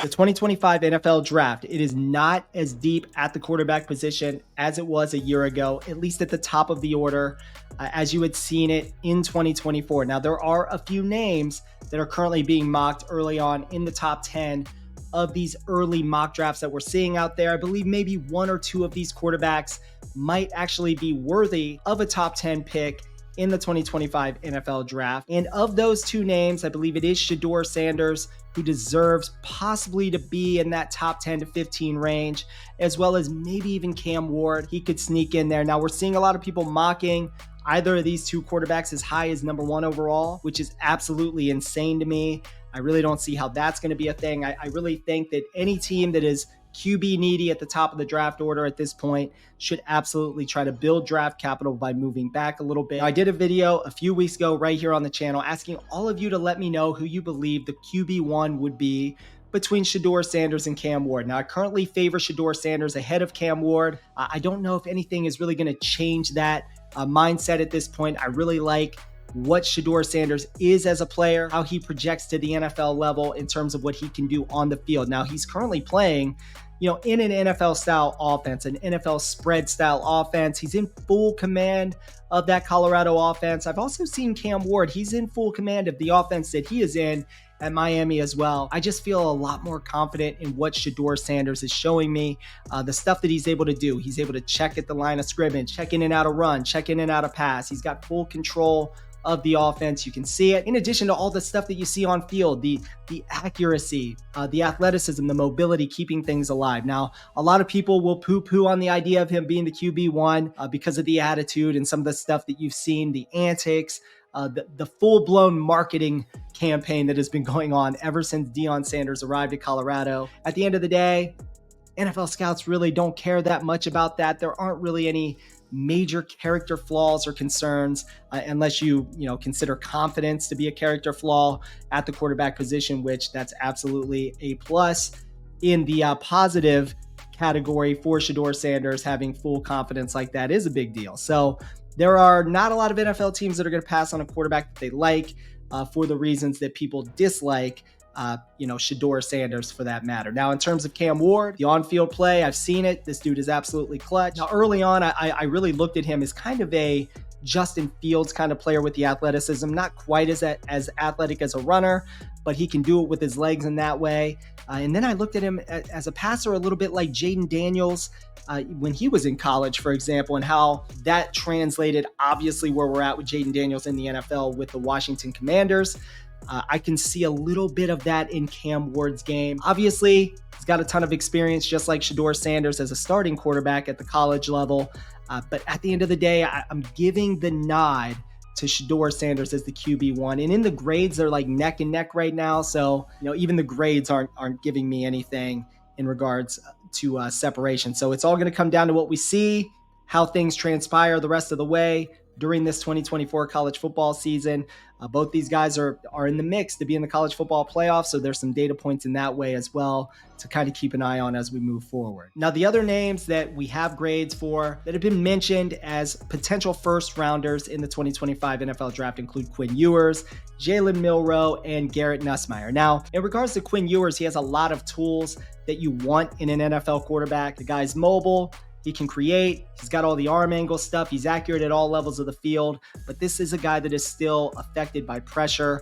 The 2025 NFL draft, it is not as deep at the quarterback position as it was a year ago, at least at the top of the order, as you had seen it in 2024. Now, there are a few names that are currently being mocked early on in the top 10 of these early mock drafts that we're seeing out there. I believe maybe one or two of these quarterbacks might actually be worthy of a top 10 pick in the 2025 NFL draft. And of those two names, I believe it is Shedeur Sanders, who deserves possibly to be in that top 10 to 15 range, as well as maybe even Cam Ward. He could sneak in there. Now, we're seeing a lot of people mocking either of these two quarterbacks as high as number one overall, which is absolutely insane to me. I really don't see how that's going to be a thing. I really think that any team that is QB needy at the top of the draft order at this point should absolutely try to build draft capital by moving back a little bit. Now, I did a video a few weeks ago right here on the channel asking all of you to let me know who you believe the QB1 would be between Shedeur Sanders and Cam Ward. Now, I currently favor Shedeur Sanders ahead of Cam Ward. I don't know if anything is really going to change that mindset at this point. I really like what Shedeur Sanders is as a player, how he projects to the NFL level in terms of what he can do on the field. Now, he's currently playing, in an NFL style offense, an NFL spread style offense. He's in full command of that Colorado offense. I've also seen Cam Ward. He's in full command of the offense that he is in at Miami as well. I just feel a lot more confident in what Shedeur Sanders is showing me, the stuff that he's able to do. He's able to check at the line of scrimmage, check in and out of run, check in and out of pass. He's got full control of the offense. You can see it in addition to all the stuff that you see on field, the accuracy, the athleticism, the mobility, keeping things alive. Now, a lot of people will poo-poo on the idea of him being the QB1 because of the attitude and some of the stuff that you've seen, the antics, the full-blown marketing campaign that has been going on ever since Deion Sanders arrived at Colorado. At the end of the day, NFL scouts really don't care that much about that. There aren't really any major character flaws or concerns unless you consider confidence to be a character flaw at the quarterback position, which that's absolutely a plus in the positive category for Shedeur Sanders. Having full confidence like that is a big deal. So there are not a lot of NFL teams that are going to pass on a quarterback that they like for the reasons that people dislike Shedeur Sanders for that matter. Now, in terms of Cam Ward, the on-field play, I've seen it. This dude is absolutely clutch. Now, early on, I really looked at him as kind of a Justin Fields kind of player with the athleticism, not quite as athletic as a runner, but he can do it with his legs in that way. And then I looked at him as a passer a little bit like Jaden Daniels when he was in college, for example, and how that translated obviously where we're at with Jaden Daniels in the NFL with the Washington Commanders. I can see a little bit of that in Cam Ward's game. Obviously, he's got a ton of experience, just like Shedeur Sanders as a starting quarterback at the college level. But at the end of the day, I'm giving the nod to Shedeur Sanders as the QB1. And in the grades, they're like neck and neck right now. So, even the grades aren't giving me anything in regards to separation. So it's all going to come down to what we see, how things transpire the rest of the way during this 2024 college football season. Both these guys are in the mix to be in the college football playoffs, so there's some data points in that way as well to kind of keep an eye on as we move forward. Now, the other names that we have grades for that have been mentioned as potential first rounders in the 2025 NFL draft include Quinn Ewers, Jalen Milroe, and Garrett Nussmeier. Now, in regards to Quinn Ewers, he has a lot of tools that you want in an NFL quarterback. The guy's mobile. He can create, he's got all the arm angle stuff, he's accurate at all levels of the field, but this is a guy that is still affected by pressure.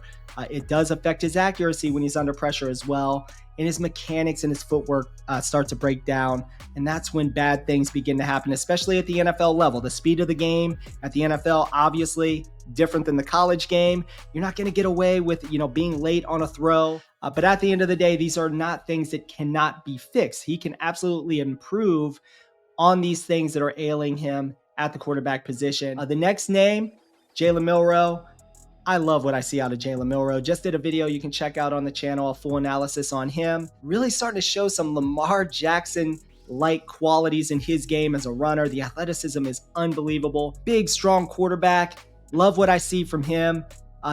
It does affect his accuracy when he's under pressure as well, and his mechanics and his footwork start to break down, and that's when bad things begin to happen, especially at the NFL level. The speed of the game at the NFL, obviously different than the college game. You're not going to get away with, being late on a throw, but at the end of the day, these are not things that cannot be fixed. He can absolutely improve on these things that are ailing him at the quarterback position. The next name, Jalen Milroe. I love what I see out of Jalen Milroe. Just did a video you can check out on the channel, a full analysis on him. Really starting to show some Lamar Jackson-like qualities in his game as a runner. The athleticism is unbelievable. Big, strong quarterback. Love what I see from him.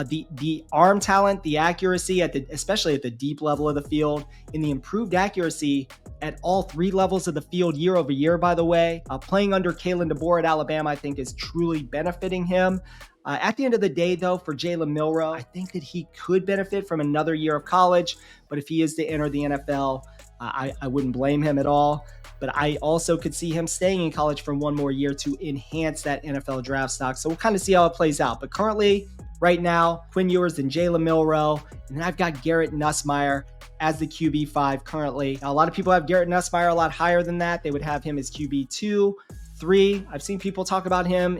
The arm talent, the accuracy especially at the deep level of the field, and the improved accuracy at all three levels of the field year over year, by the way. Playing under Kalen DeBoer at Alabama, I think, is truly benefiting him. At the end of the day, though, for Jalen Milroe, I think that he could benefit from another year of college. But if he is to enter the NFL, I wouldn't blame him at all. But I also could see him staying in college for one more year to enhance that NFL draft stock. So we'll kind of see how it plays out. But currently, right now, Quinn Ewers and Jalen Milroe. And then I've got Garrett Nussmeier as the QB5 currently. Now, a lot of people have Garrett Nussmeier a lot higher than that. They would have him as QB2, 3. I've seen people talk about him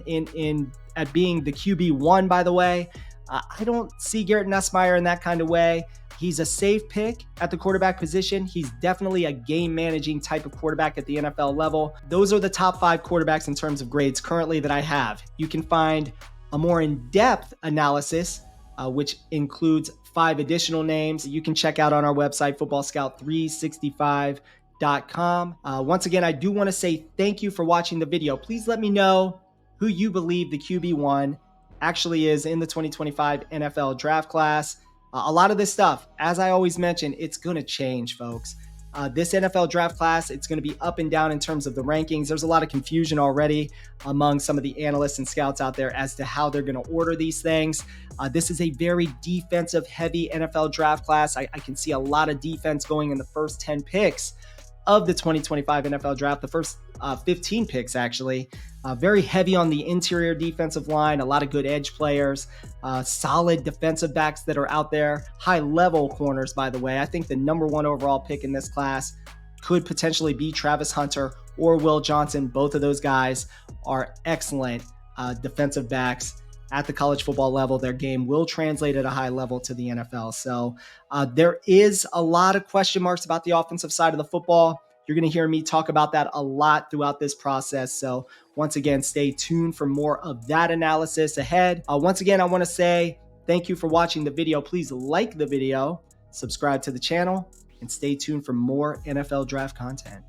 at being the QB1, by the way. I don't see Garrett Nussmeier in that kind of way. He's a safe pick at the quarterback position. He's definitely a game-managing type of quarterback at the NFL level. Those are the top 5 quarterbacks in terms of grades currently that I have. You can find a more in-depth analysis, which includes 5 additional names you can check out on our website, footballscout365.com. Once again, I do want to say thank you for watching the video. Please let me know who you believe the QB1 actually is in the 2025 NFL draft class. A lot of this stuff, as I always mention, it's going to change, folks. This NFL draft class, it's going to be up and down in terms of the rankings. There's a lot of confusion already among some of the analysts and scouts out there as to how they're going to order these things. This is a very defensive-heavy NFL draft class. I can see a lot of defense going in the first 10 picks of the 2025 NFL draft, the first 15 picks, actually. Very heavy on the interior defensive line, a lot of good edge players, solid defensive backs that are out there, high-level corners, by the way. I think the number 1 overall pick in this class could potentially be Travis Hunter or Will Johnson. Both of those guys are excellent defensive backs at the college football level. Their game will translate at a high level to the NFL. So there is a lot of question marks about the offensive side of the football. You're going to hear me talk about that a lot throughout this process. So once again, stay tuned for more of that analysis ahead. Once again, I want to say thank you for watching the video. Please like the video, subscribe to the channel, and stay tuned for more NFL draft content.